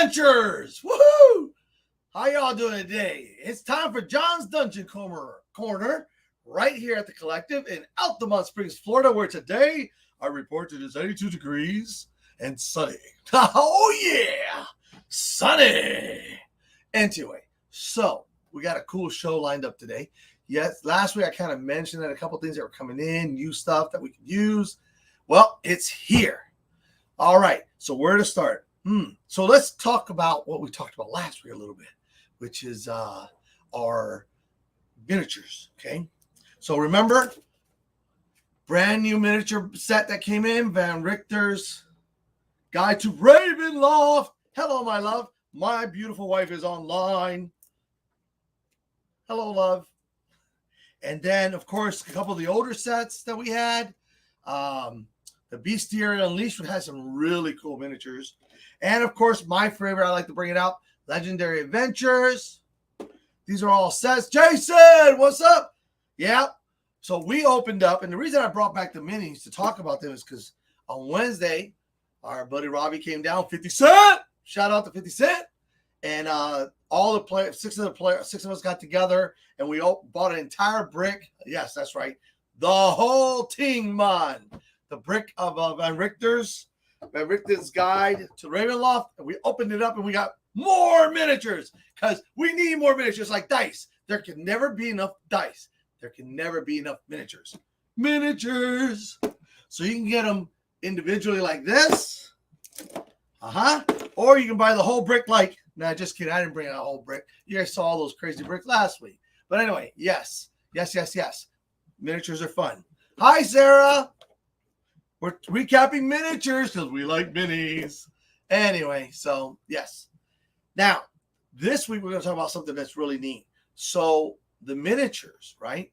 adventurers! Woohoo! How y'all doing today? It's time for John's Dungeon Corner right here at the Collective in Altamont Springs, Florida, where today our report it is 82 degrees and sunny. Oh yeah! Sunny! Anyway, so we got a cool show lined up today. Yes, last week I kind of mentioned that a couple things that were coming in, new stuff that we could use. Well, it's here. All right, so where to start? So let's talk about what we talked about last week a little bit, which is our miniatures, okay? So remember, brand new miniature set that came in, Van Richter's Guide to Ravenloft. Hello, my love. My beautiful wife is online. Hello, love. And then, of course, a couple of the older sets that we had. The Bestiary Unleashed has some really cool miniatures. And, of course, my favorite, I like to bring it out, Legendary Adventures. These are all sets. Jason, what's up? Yeah. So we opened up, and the reason I brought back the minis to talk about them is because on Wednesday, our buddy Robbie came down, 50 Cent. Shout out to 50 Cent. And all the players, six of us got together, and we bought an entire brick. Yes, that's right. The whole team, man. The brick of Van Richter's Guide to Ravenloft, and we opened it up, and we got more miniatures because we need more miniatures like dice. There can never be enough dice. There can never be enough miniatures. Miniatures. So you can get them individually like this. Or you can buy the whole brick like, nah, just kidding. I didn't bring out a whole brick. You guys saw all those crazy bricks last week. But anyway, yes. Miniatures are fun. Hi, Sarah. We're recapping miniatures because we like minis. Anyway, so yes. Now, this week we're going to talk about something that's really neat. So the miniatures, right?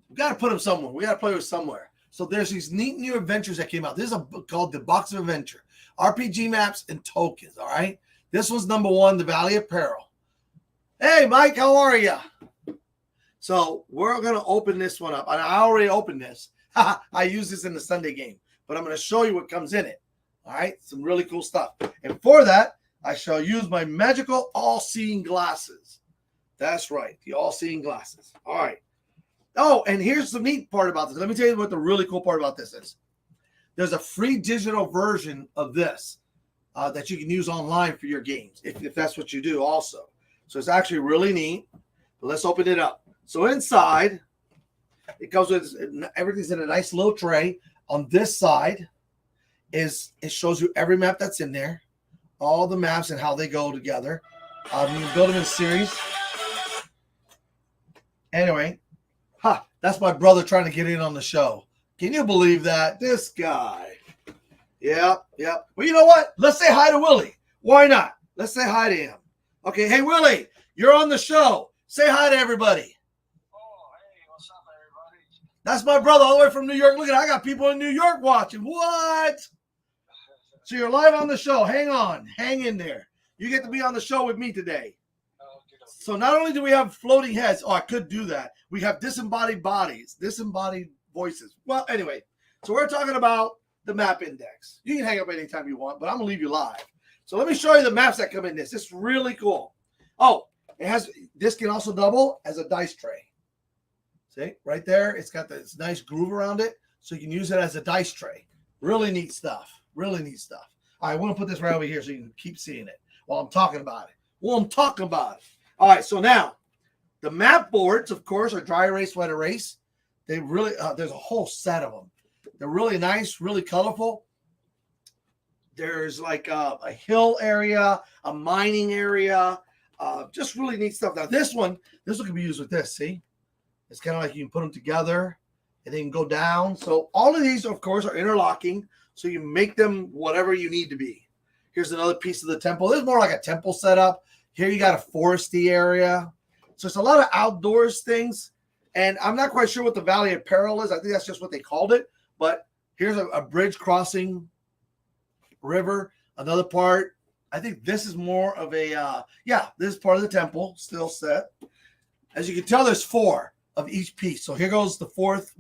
We got to put them somewhere. We got to play with somewhere. So there's these neat new adventures that came out. This is a book called The Box of Adventure. RPG maps and tokens, all right? This was number 1, The Valley of Peril. Hey, Mike, how are you? So we're going to open this one up. And I already opened this. I use this in the Sunday game, but I'm going to show you what comes in it. All right, some really cool stuff. And for that, I shall use my magical all-seeing glasses. That's right, the all-seeing glasses. All right. Oh, and here's the neat part about this. Let me tell you what the really cool part about this is. There's a free digital version of this that you can use online for your games, if that's what you do also. So it's actually really neat. But let's open it up. So inside, it comes with everything's in a nice little tray. On this side it shows you every map that's in there, all the maps and how they go together. You can build them in series. Anyway, that's my brother trying to get in on the show. Can you believe that? This guy. Yep. Well, you know what? Let's say hi to Willie. Why not? Let's say hi to him. Okay, hey, Willie, you're on the show. Say hi to everybody. That's my brother all the way from New York. Look at, I got people in New York watching. What? So you're live on the show. Hang on. Hang in there. You get to be on the show with me today. So not only do we have floating heads. Oh, I could do that. We have disembodied bodies, disembodied voices. Well, anyway, so we're talking about the map index. You can hang up anytime you want, but I'm going to leave you live. So let me show you the maps that come in this. It's really cool. Oh, this can also double as a dice tray. See, right there, it's got this nice groove around it, so you can use it as a dice tray. Really neat stuff. Really neat stuff. All right, we're going to put this right over here so you can keep seeing it while I'm talking about it. All right, so now, the map boards, of course, are dry erase, wet erase. They really, there's a whole set of them. They're really nice, really colorful. There's like a hill area, a mining area, just really neat stuff. Now, this one can be used with this, see? It's kind of like you can put them together and they can go down. So all of these, of course, are interlocking. So you make them whatever you need to be. Here's another piece of the temple. This is more like a temple setup. Here you got a foresty area. So it's a lot of outdoors things. And I'm not quite sure what the Valley of Peril is. I think that's just what they called it. But here's a bridge crossing river. Another part. I think this is more of a, this is part of the temple still set. As you can tell, there's 4 of each piece. So here goes the 4th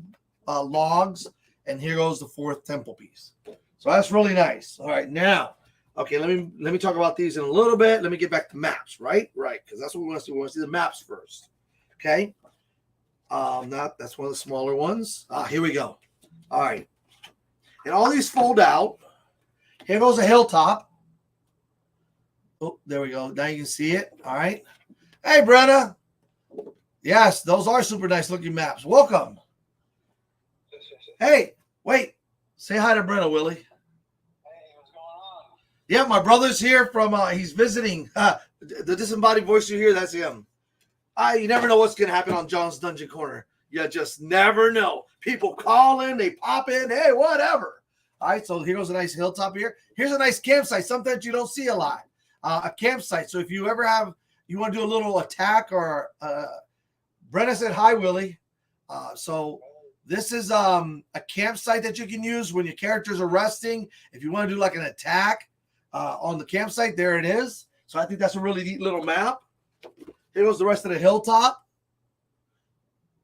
logs, and here goes the 4th temple piece. So that's really nice. All right, now Okay, let me talk about these in a little bit. Let me get back to maps, right? Right, because that's what we want to see. We want to see the maps first. Okay. That's one of the smaller ones. Here we go. All right. And all these fold out. Here goes a hilltop. Oh, there we go. Now you can see it. All right. Hey, Brenna. Yes, those are super nice looking maps. Welcome. Hey, wait. Say hi to Brenna, Willie. Hey, what's going on? Yeah, my brother's here from, he's visiting. The disembodied voice you hear, that's him. You never know what's going to happen on John's Dungeon Corner. You just never know. People call in, they pop in, hey, whatever. All right, so here goes a nice hilltop here. Here's a nice campsite, something that you don't see a lot. A campsite. So if you ever you want to do a little attack or, Brenna said hi, Willie. So this is a campsite that you can use when your characters are resting. If you want to do like an attack on the campsite, there it is. So I think that's a really neat little map. Here goes the rest of the hilltop.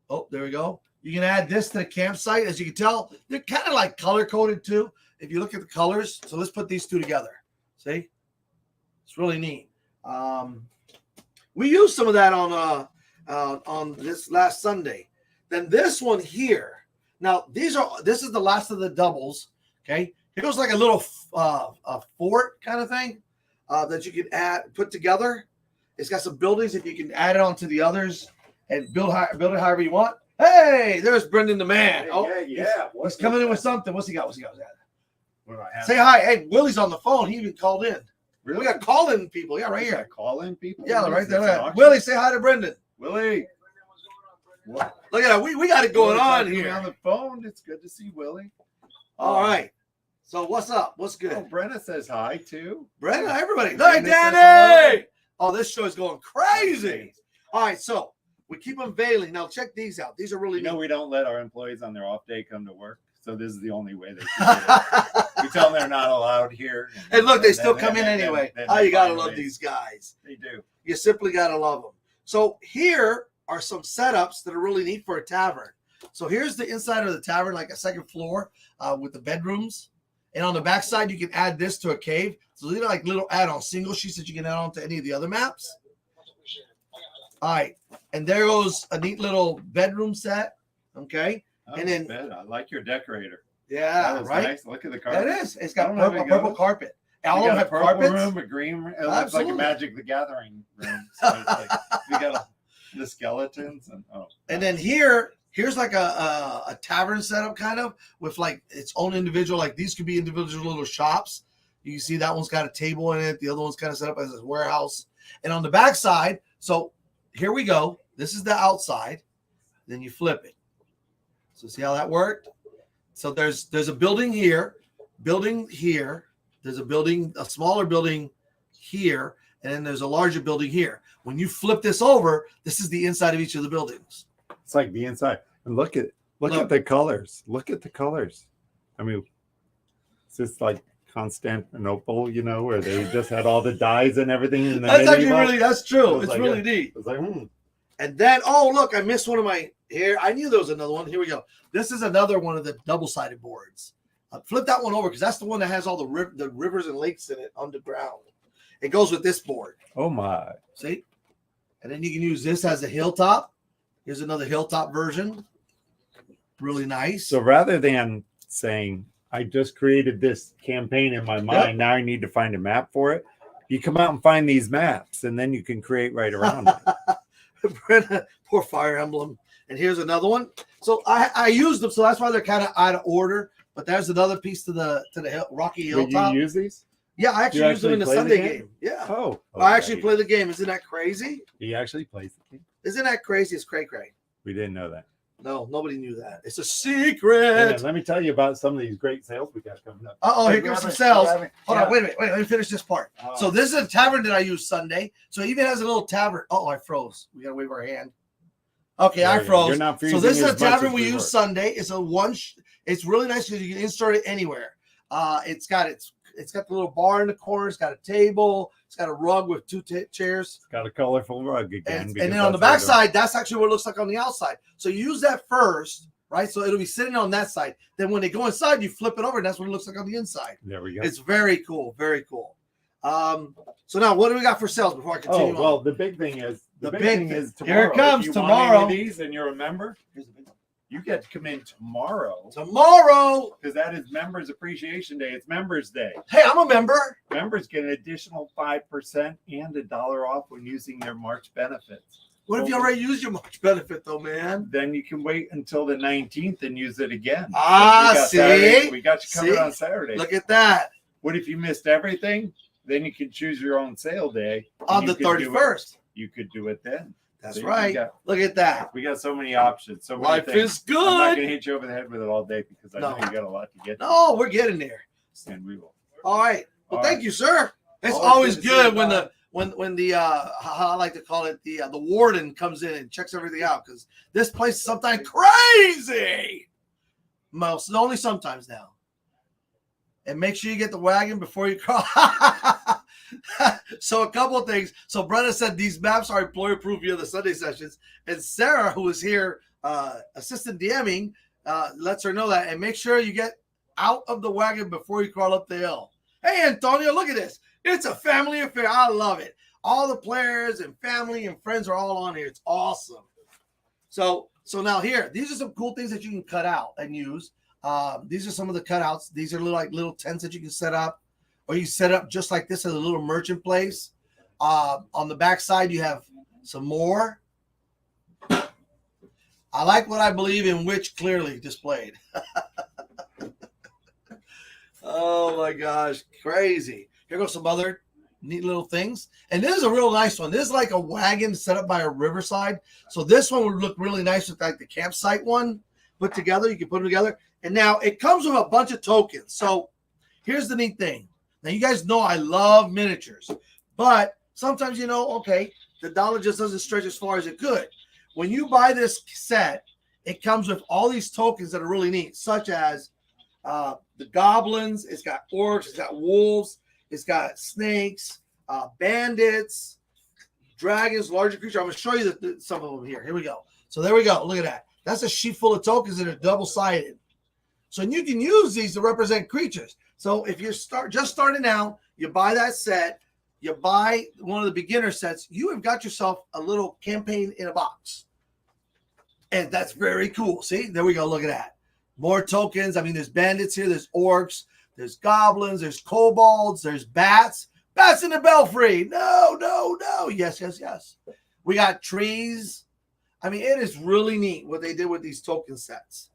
Oh, there we go. You can add this to the campsite. As you can tell, they're kind of like color-coded too, if you look at the colors. So let's put these two together. See? It's really neat. We used some of that on this last Sunday. Then this one here. Now, this is the last of the doubles. Okay. Here goes like a little a fort kind of thing that you can put together. It's got some buildings if you can add it onto the others and build it however you want. Hey, there's Brendan the man. He's coming in with something. What's he got? Say hi. Hey, Willie's on the phone. He even called in. Really? We got call-in people. Yeah, right here. Call-in people? Yeah, right there. Willie, say hi to Brendan. Willie. What? Look at that. We got it going on here. On the phone. It's good to see Willie. All right. So what's up? What's good? Oh, Brenna says hi too. Brenna, everybody. Hi, Danny. Oh, this show is going crazy. All right, so we keep unveiling. Now check these out. These are really neat. We don't let our employees on their off day come to work. So this is the only way they can do it. We tell them they're not allowed here. And look, they still come in anyway. You got to love these guys. They do. You simply got to love them. So here are some setups that are really neat for a tavern. So here's the inside of the tavern, like a second floor with the bedrooms. And on the back side, you can add this to a cave. So these are like little add-on single sheets that you can add on to any of the other maps. All right. And there goes a neat little bedroom set. Okay. And then I like your decorator. Yeah, right. Nice. Look at the carpet. It is. It's got purple carpet. All of them have carpets. Room, a green room. It looks like a Magic the Gathering room. So it's like, we got the skeletons and then here's like a tavern setup kind of with like its own individual. Like these could be individual little shops. You can see that one's got a table in it. The other one's kind of set up as a warehouse. And on the back side, so here we go. This is the outside. Then you flip it. So see how that worked? So there's a building here. There's a smaller building here, and then there's a larger building here. When you flip this over, this is the inside of each of the buildings. It's like the inside. And look at the colors. Look at the colors. I mean, it's just like Constantinople, where they just had all the dyes and everything. In the that's true. It's like really neat. It's like, And then, look, I missed one of my here. I knew there was another one. Here we go. This is another one of the double-sided boards. Flip that one over because that's the one that has all the rivers and lakes in it underground. It goes with this board. Oh, my. See? And then you can use this as a hilltop. Here's another hilltop version. Really nice. So rather than saying, I just created this campaign in my mind, now I need to find a map for it, you come out and find these maps, and then you can create right around it. Poor Fire Emblem. And here's another one. So I used them, so that's why they're kind of out of order. But there's another piece to the Rocky Hilltop. Did you use these? Yeah, I actually used them in the Sunday game. Yeah. I actually play the game. Isn't that crazy? He actually plays the game. Isn't that crazy? It's cray-cray. We didn't know that. No, nobody knew that. It's a secret. Let me tell you about some of these great sales we got coming up. Here comes some sales. Hold on, wait a minute. Let me finish this part. So this is a tavern that I used Sunday. So it even has a little tavern. Oh, I froze. We got to wave our hand. Okay, I froze. You're not freezing. So this is a tavern we used Sunday. It's a it's really nice because you can insert it anywhere. It's got the little bar in the corner. It's got a table. It's got a rug with two chairs. It's got a colorful rug again. And then on the back side, that's actually what it looks like on the outside. So you use that first, right? So it'll be sitting on that side. Then when they go inside, you flip it over, and that's what it looks like on the inside. There we go. It's very cool. Very cool. So now, what do we got for sales before I continue? Oh, well, on? the big thing is The big big thing thing. is Here it tomorrow. comes, if you tomorrow. Want any of these and you're a member, Here's the big one. you get to come in tomorrow Tomorrow. because that is Members Appreciation Day. It's Members Day. Hey, I'm a member. Members get an additional 5% and $1 off when using their March benefits. What if you already used your March benefit, though, man? Then you can wait until the 19th and use it again. Ah, We got see? Saturday. We got you covered See? on Saturday. Look at that. What if you missed everything? Then you can choose your own sale day. On and the you could do it- 31st. You could do it then. That's See, right. Look at that. We got so many options. So many Life things. is I'm not good. going to hit you over the head with it all day because I know you got a lot to get to. No, we're getting there. And we will. All right. Well, All thank right. you, sir. It's Always always good to see good you, when Bob. when the how I like to call it the warden comes in and checks everything out because this place is sometimes crazy. Most only sometimes now. And make sure you get the wagon before you crawl. So a couple of things. So Brenda said these maps are employer proof via the Sunday sessions, and Sarah, who is here assistant DMing, lets her know that. And make sure you get out of the wagon before you crawl up the hill. Hey, Antonio, look at this. It's a family affair. I love it. All the players and family and friends are all on here. It's awesome. So now here, these are some cool things that you can cut out and use. These are some of the cutouts. These are little tents that you can set up, or you set up just like this as a little merchant place. On the back side, you have some more. I like what I believe in, which clearly displayed. Oh my gosh, crazy. Here goes some other neat little things. And this is a real nice one. This is like a wagon set up by a riverside. So this one would look really nice with like the campsite one put together. You can put them together. And now it comes with a bunch of tokens. So here's the neat thing. Now you guys know I love miniatures, but sometimes, okay, the dollar just doesn't stretch as far as it could. When you buy this set, it comes with all these tokens that are really neat, such as the goblins, it's got orcs, it's got wolves, it's got snakes, bandits, dragons, larger creatures. I'm going to show you some of them here. Here we go. So there we go. Look at that. That's a sheet full of tokens that are double-sided. So you can use these to represent creatures. So if you're just starting out, you buy that set, you buy one of the beginner sets, you have got yourself a little campaign in a box. And that's very cool. See, there we go. Look at that. More tokens. I mean, there's bandits here. There's orcs. There's goblins. There's kobolds. There's bats. Bats in the belfry. No. Yes. We got trees. I mean, it is really neat what they did with these token sets.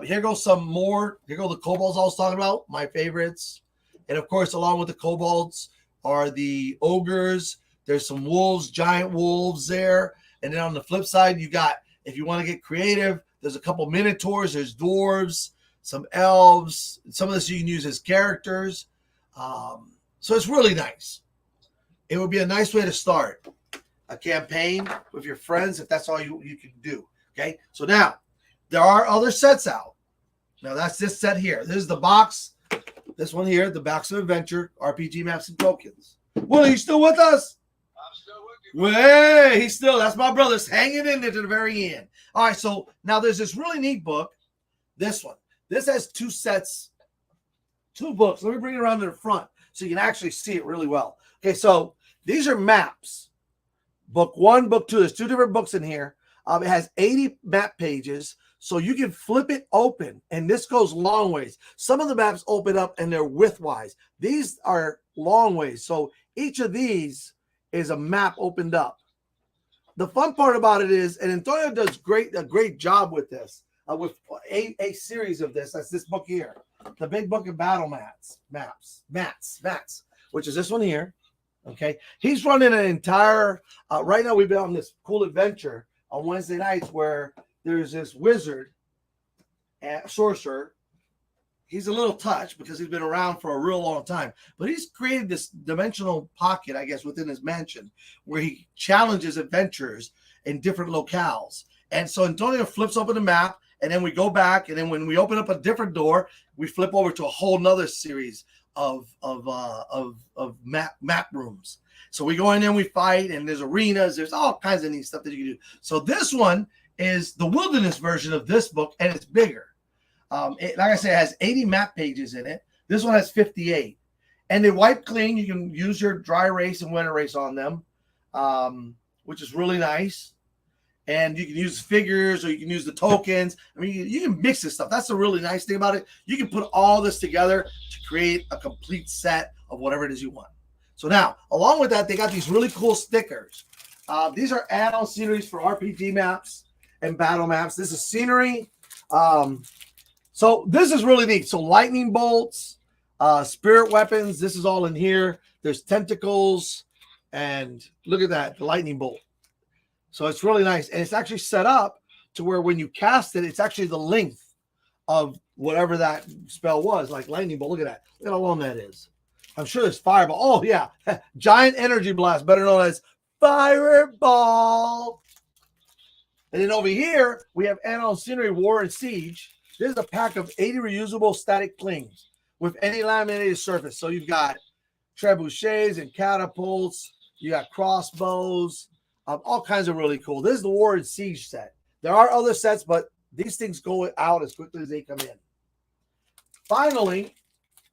Here goes some more. Here go the kobolds I was talking about. My favorites. And, of course, along with the kobolds are the ogres. There's some wolves, giant wolves there. And then on the flip side, you got, if you want to get creative, there's a couple minotaurs, there's dwarves, some elves. Some of this you can use as characters. So it's really nice. It would be a nice way to start a campaign with your friends if that's all you can do. Okay, so now there are other sets out. Now that's this set here. This is the box. This one here, the Box of Adventure, RPG Maps and Tokens. Will, are you still with us? I'm still with you. Hey, he's still, that's my brother's hanging in there to the very end. All right, so now there's this really neat book. This one. This has two sets, two books. Let me bring it around to the front so you can actually see it really well. Okay, so these are maps. Book 1, book 2. There's two different books in here. It has 80 map pages, so you can flip it open, and this goes long ways. Some of the maps open up, and they're widthwise. These are long ways, so each of these is a map opened up. The fun part about it is, and Antonio does a great job with this, with a series of this. That's this book here, the Big Book of Battle Maps, which is this one here. Okay, he's running an entire. Right now, we've been on this cool adventure on Wednesday nights where there's this wizard, and sorcerer. He's a little touched because he's been around for a real long time, but he's created this dimensional pocket, I guess, within his mansion where he challenges adventurers in different locales. And so Antonio flips open the map, and then we go back, and then when we open up a different door, we flip over to a whole nother series of map rooms. So we go in there and we fight, and there's arenas, there's all kinds of neat stuff that you can do. So this one is the wilderness version of this book, and it's bigger. Like I said, it has 80 map pages in it. This one has 58. And they wipe clean. You can use your dry erase and wet erase on them, which is really nice. And you can use figures or you can use the tokens. I mean, you can mix this stuff. That's the really nice thing about it. You can put all this together to create a complete set of whatever it is you want. So now, along with that, they got these really cool stickers. These are add-on sceneries for RPG maps and battle maps. This is scenery. So this is really neat. So lightning bolts, spirit weapons. This is all in here. There's tentacles. And look at that, the lightning bolt. So it's really nice. And it's actually set up to where when you cast it, it's actually the length of whatever that spell was, like lightning bolt. Look at that. Look at how long that is. I'm sure there's fireball. Oh, yeah. Giant energy blast, better known as fireball. And then over here, we have add-on scenery, War and Siege. There's a pack of 80 reusable static clings with any laminated surface. So you've got trebuchets and catapults. You got crossbows. All kinds of really cool. This is the War and Siege set. There are other sets, but these things go out as quickly as they come in. Finally,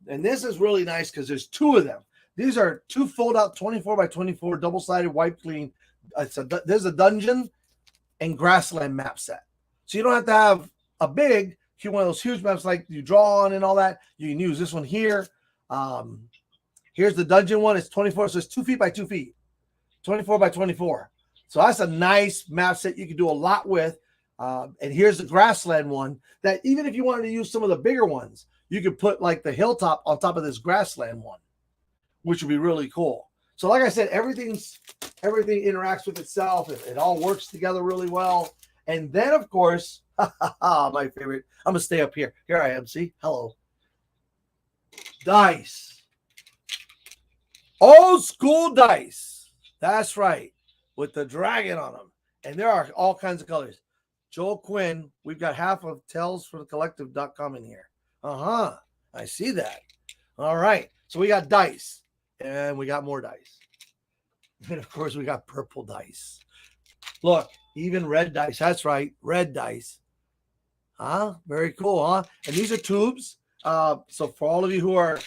and this is really nice because there's two of them. These are two fold-out 24 by 24 double-sided wipe clean. There's a dungeon and grassland map set. So you don't have to have a big, one of those huge maps like you draw on and all that. You can use this one here. Here's the dungeon one. It's 24, so it's 2 feet by 2 feet. 24 by 24. So that's a nice map set you can do a lot with. And here's the grassland one that even if you wanted to use some of the bigger ones, you could put like the hilltop on top of this grassland one, which would be really cool. So like I said, everything interacts with itself. It all works together really well. And then, of course, my favorite, I'm going to stay up here. Here I am. See? Hello. Dice. Old school dice. That's right. With the dragon on them. And there are all kinds of colors. Joel Quinn, we've got half of tellsforthecollective.com in here. I see that. All right. So we got dice. And we got more dice. And of course, we got purple dice. Look, even red dice. That's right. Red dice. Very cool, huh? And these are tubes. So for all of you who are,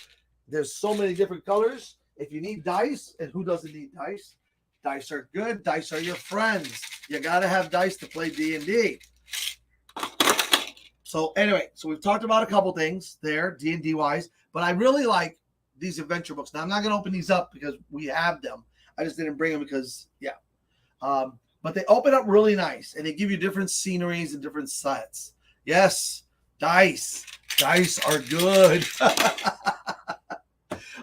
there's so many different colors. If you need dice, and who doesn't need dice? Dice are good. Dice are your friends. You got to have dice to play D&D. So anyway, so we've talked about a couple things there, D&D wise, but I really like these adventure books. Now, I'm not going to open these up because we have them. I just didn't bring them because, yeah. But they open up really nice, and they give you different sceneries and different sets. Yes, dice. Dice are good.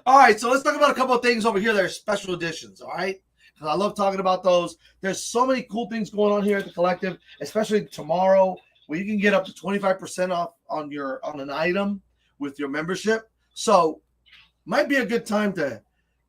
All right, so let's talk about a couple of things over here that are special editions, all right? Because I love talking about those. There's so many cool things going on here at the Collective, especially tomorrow, where you can get up to 25% off on an item with your membership. So might be a good time to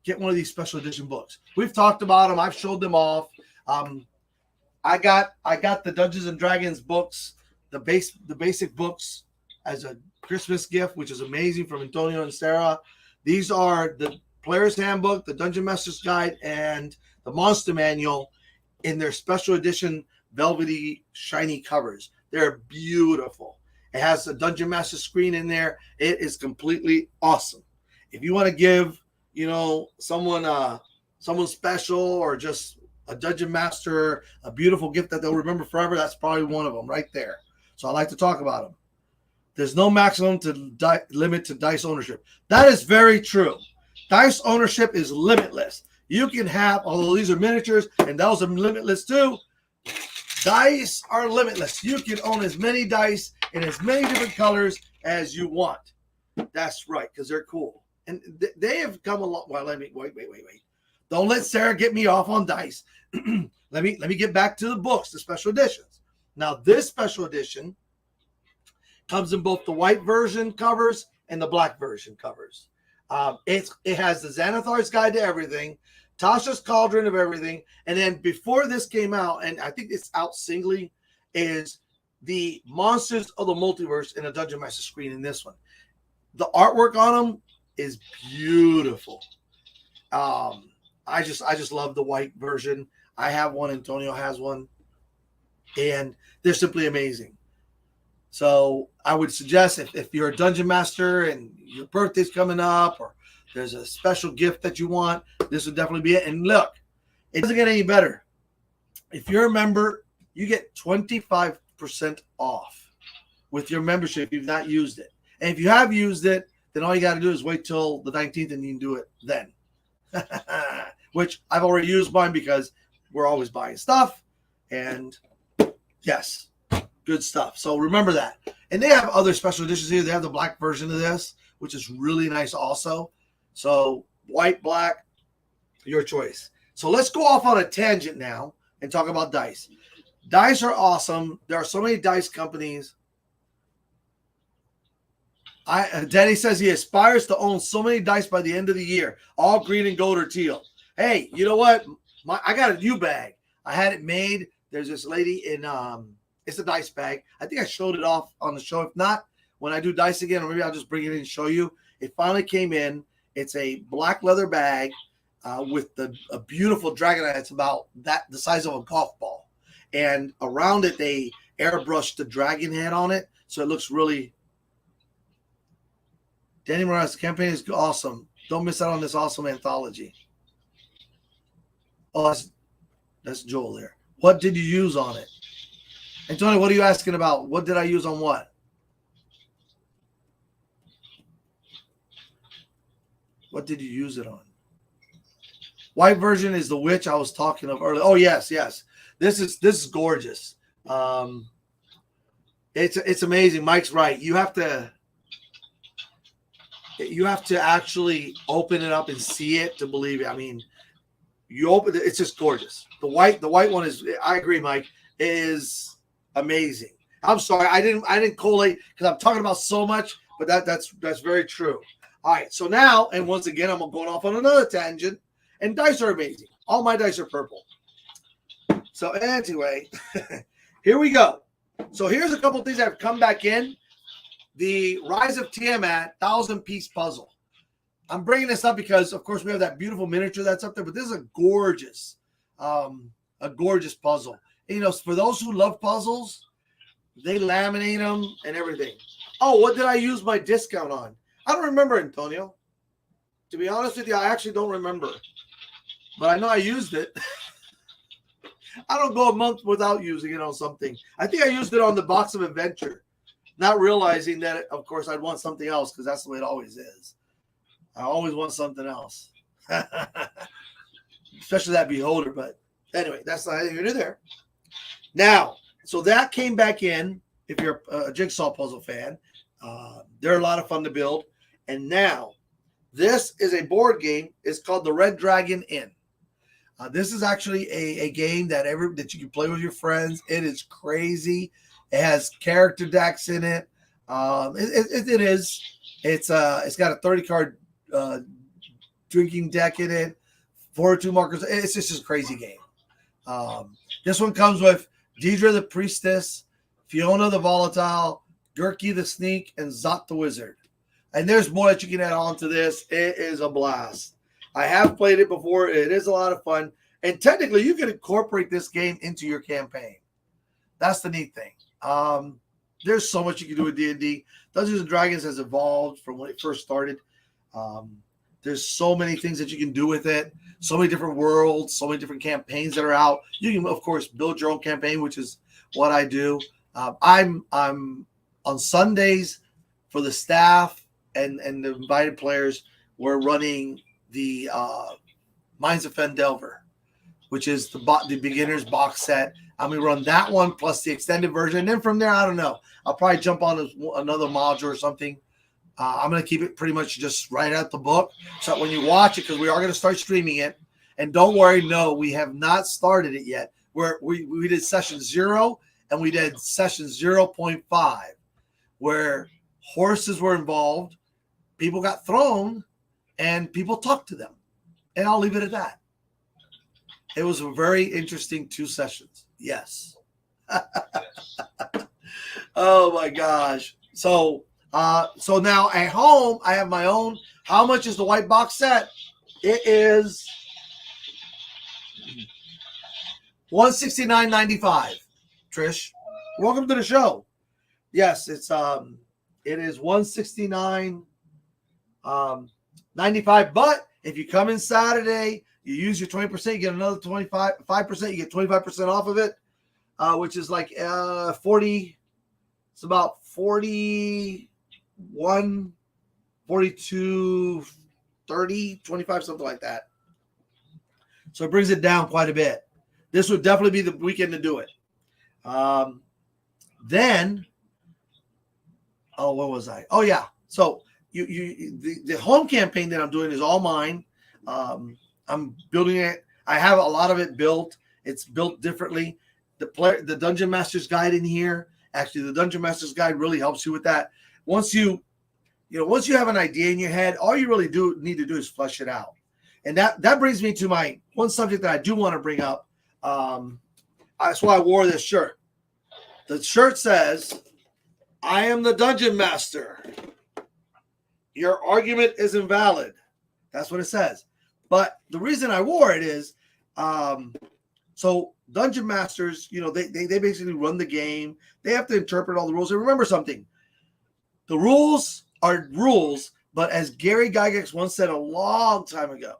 get one of these special edition books. We've talked about them. I've showed them off. I got the Dungeons and Dragons books, the basic books as a Christmas gift, which is amazing, from Antonio and Sarah. These are the Player's Handbook, the Dungeon Master's Guide, and the Monster Manual in their special edition velvety shiny covers. They're beautiful. It has a Dungeon Master screen in there. It is completely awesome. If you want to give, someone special, or just a Dungeon Master a beautiful gift that they'll remember forever, that's probably one of them right there. So I like to talk about them. There's no maximum limit to dice ownership. That is very true. Dice ownership is limitless. You can have, although these are miniatures and those are limitless too, dice are limitless. You can own as many dice in as many different colors as you want. That's right, because they're cool. And they have come a long way. Wait. Don't let Sarah get me off on dice. Let me get back to the books, the special editions. Now, this special edition comes in both the white version covers and the black version covers. It has the Xanathar's Guide to Everything, Tasha's Cauldron of Everything, and then before this came out, and I think it's out singly, is the Monsters of the Multiverse in a Dungeon Master screen in this one. The artwork on them is beautiful. I just love the white version. I have one. Antonio has one, and they're simply amazing. So I would suggest if you're a dungeon master and your birthday's coming up, or there's a special gift that you want, this would definitely be it. And look, it doesn't get any better. If you're a member, you get 25% off with your membership if you've not used it. And if you have used it, then all you got to do is wait till the 19th and you can do it then. Which I've already used mine because we're always buying stuff. And yes, good stuff. So remember that. And they have other special editions here. They have the black version of this, which is really nice also. So white, black, your choice. So let's go off on a tangent now and talk about dice. Dice are awesome. There are so many dice companies. Danny says he aspires to own so many dice by the end of the year, all green and gold or teal. Hey, you know what? I got a new bag. I had it made. There's this lady in it's a dice bag. I think I showed it off on the show. If not, when I do dice again, or maybe I'll just bring it in and show you. It finally came in. It's a black leather bag with a beautiful dragon. It's about the size of a golf ball, and around it they airbrushed the dragon head on it, so it looks really. Danny Morales, the campaign is awesome. Don't miss out on this awesome anthology. Oh, that's Joel there. What did you use on it? Antonio, what are you asking about? What did I use on what? What did you use it on? White version is the witch I was talking of earlier. Oh, yes. This is gorgeous. It's amazing. Mike's right. You have to actually open it up and see it to believe it. I mean, you open it, it's just gorgeous. The white one is, I agree, Mike, is amazing. I'm sorry, I didn't collate because I'm talking about so much, but that's very true. All right, so now, and once again, I'm going off on another tangent, and dice are amazing. All my dice are purple. So anyway, here we go. So here's a couple things that have come back in. The Rise of Tiamat 1,000-piece puzzle. I'm bringing this up because, of course, we have that beautiful miniature that's up there, but this is a gorgeous puzzle. And, you know, for those who love puzzles, they laminate them and everything. Oh, what did I use my discount on? I don't remember, Antonio. To be honest with you, I actually don't remember. But I know I used it. I don't go a month without using it on something. I think I used it on the Box of Adventure. Not realizing that, of course, I'd want something else because that's the way it always is. I always want something else. Especially that Beholder. But anyway, that's not here nor there. Now, so that came back in. If you're a Jigsaw puzzle fan, they're a lot of fun to build. And now, this is a board game. It's called the Red Dragon Inn. This is actually a game that you can play with your friends. It is crazy. It has character decks in it. It is. It's got a 30-card drinking deck in it, 402 markers. It's just a crazy game. This one comes with Deidre the Priestess, Fiona the Volatile, Gurky the Sneak, and Zot the Wizard. And there's more that you can add on to this. It is a blast. I have played it before. It is a lot of fun. And technically, you can incorporate this game into your campaign. That's the neat thing. There's so much you can do with D&D. Dungeons & Dragons has evolved from when it first started. There's so many things that you can do with it. So many different worlds, so many different campaigns that are out. You can, of course, build your own campaign, which is what I do. I'm on Sundays for the staff and the invited players. We're running the Mines of Fendelver, which is the beginner's box set. I'm going to run that one plus the extended version. And then from there, I don't know. I'll probably jump on another module or something. I'm going to keep it pretty much just right out the book. So when you watch it, because we are going to start streaming it. And don't worry, no, we have not started it yet. We did session 0 and we did session 0.5 where horses were involved. People got thrown and people talked to them. And I'll leave it at that. It was a very interesting 2 sessions. Yes. Oh my gosh. So now at home, I have my own. How much is the white box set? It is $169.95. Trish, welcome to the show. Yes, it is $169. $95. But if you come in Saturday, you use your 20%, you get another 5%, you get 25% off of it, which is like 40. It's about 41, 42, 30, 25, something like that. So it brings it down quite a bit. This would definitely be the weekend to do it. Then, where was I? Oh yeah. So the home campaign that I'm doing is all mine. I'm building it. I have a lot of it built. It's built differently. The Dungeon Master's Guide in here. Actually, the Dungeon Master's Guide really helps you with that. Once you have an idea in your head, all you really need to do is flesh it out. And that brings me to my one subject that I do want to bring up. That's why I wore this shirt. The shirt says, "I am the Dungeon Master. Your argument is invalid." That's what it says. But the reason I wore it is, so Dungeon Masters, they basically run the game. They have to interpret all the rules. And remember something. The rules are rules, but as Gary Gygax once said a long time ago,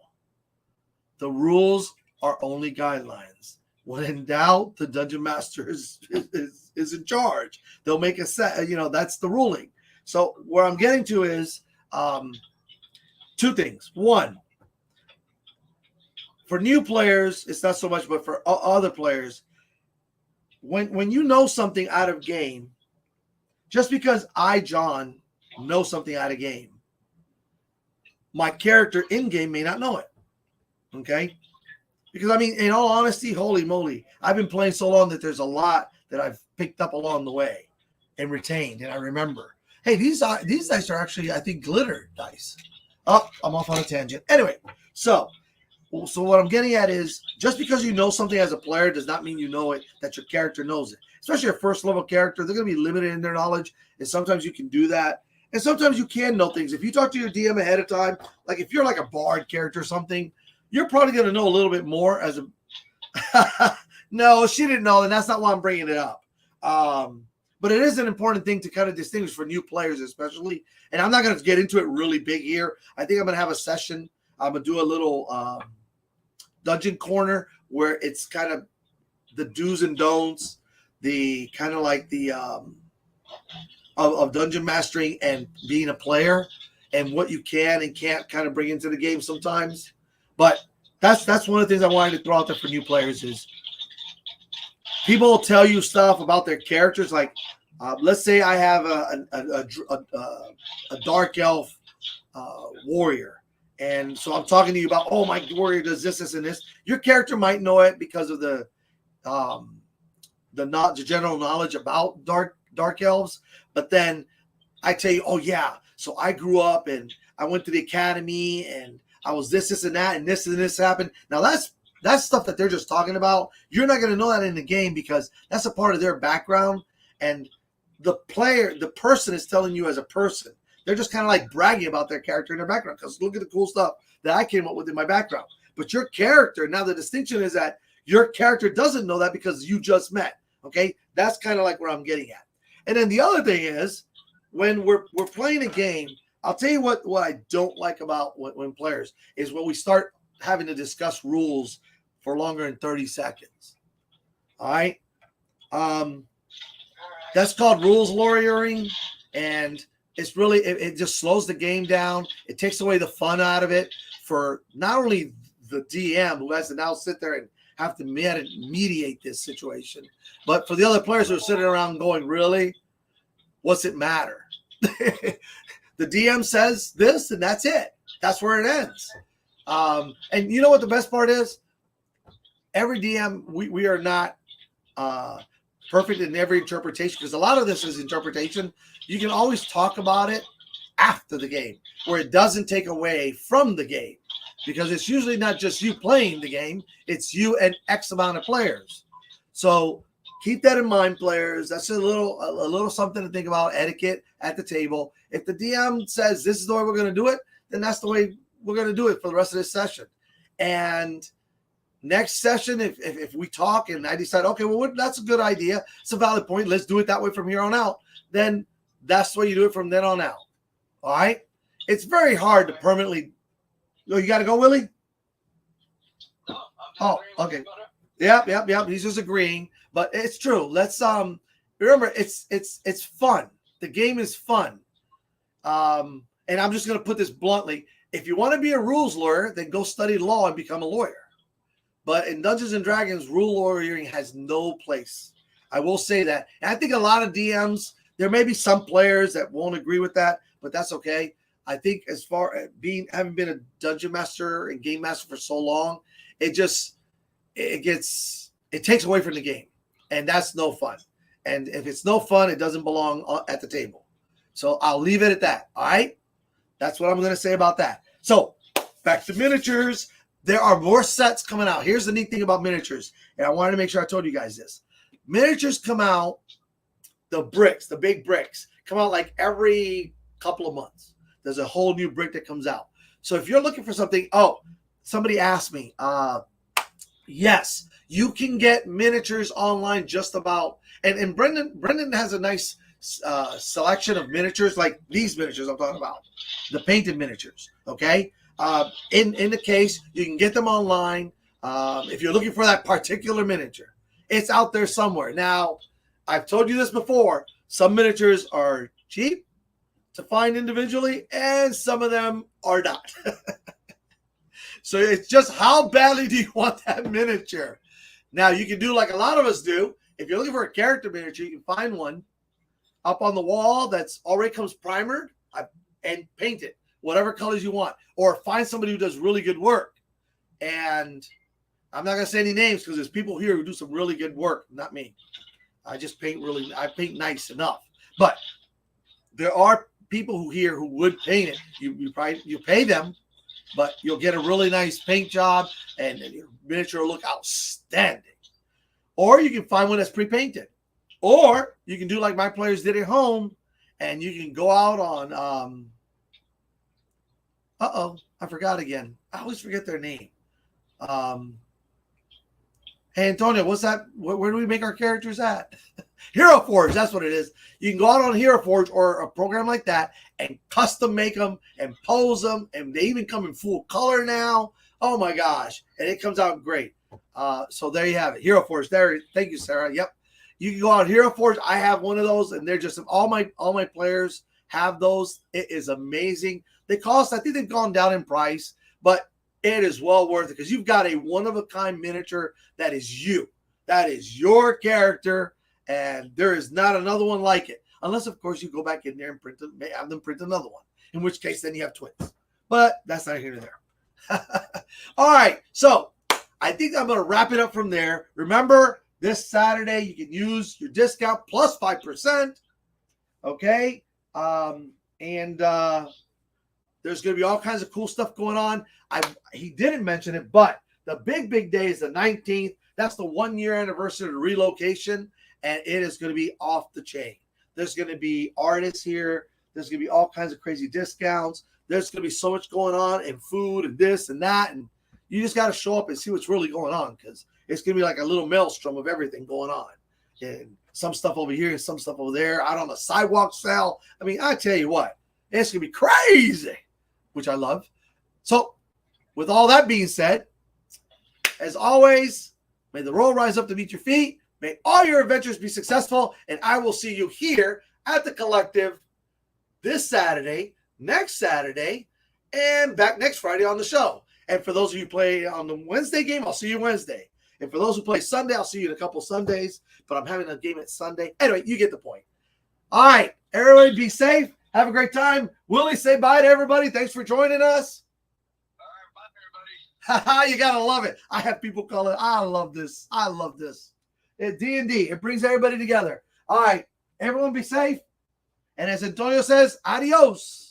the rules are only guidelines. When in doubt, the Dungeon Master is in charge. They'll make a set, that's the ruling. So where I'm getting to is two things. One, for new players, it's not so much, but for other players, when you know something out of game, just because I, John, know something out of game, my character in game may not know it. Okay? Because, in all honesty, holy moly, I've been playing so long that there's a lot that I've picked up along the way and retained, and I remember. Hey, these dice are actually, I think, glitter dice. Oh, I'm off on a tangent. Anyway, so what I'm getting at is, just because you know something as a player does not mean you know it, that your character knows it. Especially a first level character, they're going to be limited in their knowledge, and sometimes you can do that. And sometimes you can know things. If you talk to your DM ahead of time, like if you're like a bard character or something, you're probably going to know a little bit more as a no, she didn't know, and that's not why I'm bringing it up. But it is an important thing to kind of distinguish for new players, especially. And I'm not going to get into it really big here. I think I'm going to have a session. I'm going to do a little dungeon corner where it's kind of the do's and don'ts, the kind of like the of dungeon mastering and being a player, and what you can and can't kind of bring into the game sometimes. But that's one of the things I wanted to throw out there for new players is people will tell you stuff about their characters. Like, let's say I have a dark elf warrior. And so I'm talking to you about, oh, my warrior does this, and this. Your character might know it because of the general knowledge about dark elves. But then I tell you, oh, yeah, so I grew up and I went to the academy and I was this, and that, and this happened. Now that's stuff that they're just talking about. You're not going to know that in the game because that's a part of their background. And the person is telling you as a person. They're just kind of like bragging about their character and their background because look at the cool stuff that I came up with in my background. But your character, now the distinction is that your character doesn't know that because you just met. Okay, that's kind of like where I'm getting at. And then the other thing is when we're playing a game, I'll tell you what I don't like about when players is when we start having to discuss rules for longer than 30 seconds. All right. That's called rules lawyering. And it's really, it just slows the game down. It takes away the fun out of it for not only the DM who has to now sit there and have to mediate this situation, but for the other players who are sitting around going, really, what's it matter? The DM says this and that's it. That's where it ends. And you know what the best part is? Every DM, we are not perfect in every interpretation because a lot of this is interpretation. You can always talk about it after the game where it doesn't take away from the game because it's usually not just you playing the game. It's you and X amount of players. So keep that in mind, players. That's a little something to think about, etiquette at the table. If the DM says this is the way we're going to do it, then that's the way we're going to do it for the rest of this session. And next session, if we talk and I decide, okay, well, that's a good idea. It's a valid point. Let's do it that way from here on out. Then that's the way you do it from then on out. All right. it's very hard to permanently. Oh, you got to go, Willie? No, I'm just Oh, agreeing with okay. you, Gunner. Yep. He's just agreeing, but it's true. Let's remember it's fun. The game is fun. And I'm just going to put this bluntly: if you want to be a rules lawyer, then go study law and become a lawyer. But in Dungeons and Dragons, rule lawyering has no place. I will say that. And I think a lot of DMs, there may be some players that won't agree with that, but that's okay. I think as far as having been a dungeon master and game master for so long, it takes away from the game, and that's no fun. And if it's no fun, it doesn't belong at the table. So I'll leave it at that. All right, that's what I'm going to say about that. So back to miniatures. There are more sets coming out. Here's the neat thing about miniatures, and I wanted to make sure I told you guys this. Miniatures come out, the big bricks, come out like every couple of months. There's a whole new brick that comes out. So if you're looking for something, somebody asked me, yes, you can get miniatures online just about, and Brendan has a nice selection of miniatures, like these miniatures I'm talking about, the painted miniatures, okay? In the case, you can get them online. If you're looking for that particular miniature, it's out there somewhere. Now, I've told you this before, some miniatures are cheap to find individually, and some of them are not. So it's just how badly do you want that miniature? Now, you can do like a lot of us do. If you're looking for a character miniature, you can find one up on the wall that's already comes primered and paint it whatever colors you want, or find somebody who does really good work. And I'm not going to say any names because there's people here who do some really good work, not me. I paint nice enough. But there are people who would paint it. You pay them, but you'll get a really nice paint job and your miniature will look outstanding. Or you can find one that's pre-painted. Or you can do like my players did at home, and you can go out on I forgot again. I always forget their name. Hey, Antonio, what's that? Where do we make our characters at? Hero Forge, that's what it is. You can go out on Hero Forge or a program like that and custom make them and pose them, and they even come in full color now. Oh my gosh, and it comes out great. So there you have it, Hero Forge. There, thank you, Sarah. Yep, you can go out Hero Forge. I have one of those, and they're just all my players have those. It is amazing. They cost, I think they've gone down in price, but it is well worth it because you've got a one-of-a-kind miniature that is you. That is your character, and there is not another one like it. Unless, of course, you go back in there and have them print another one, in which case then you have twins. But that's not here nor there. All right, so I think I'm going to wrap it up from there. Remember, this Saturday you can use your discount plus 5%, okay? There's going to be all kinds of cool stuff going on. He didn't mention it, but the big day is the 19th. That's the 1-year anniversary of the relocation, and it is going to be off the chain. There's going to be artists here. There's going to be all kinds of crazy discounts. There's going to be so much going on, and food and this and that, and you just got to show up and see what's really going on because it's going to be like a little maelstrom of everything going on. And some stuff over here and some stuff over there, out on the sidewalk sale. I mean, I tell you what, it's going to be crazy, which I love. So with all that being said, as always, may the roll rise up to meet your feet. May all your adventures be successful. And I will see you here at the Collective this Saturday, next Saturday, and back next Friday on the show. And for those of you who play on the Wednesday game, I'll see you Wednesday. And for those who play Sunday, I'll see you in a couple Sundays. But I'm having a game at Sunday. Anyway, you get the point. All right. Everybody be safe. Have a great time. Willie, say bye to everybody. Thanks for joining us. All right, bye, everybody. You got to love it. I have people call it. I love this. I love this. D&D. It brings everybody together. All right. Everyone be safe. And as Antonio says, adios.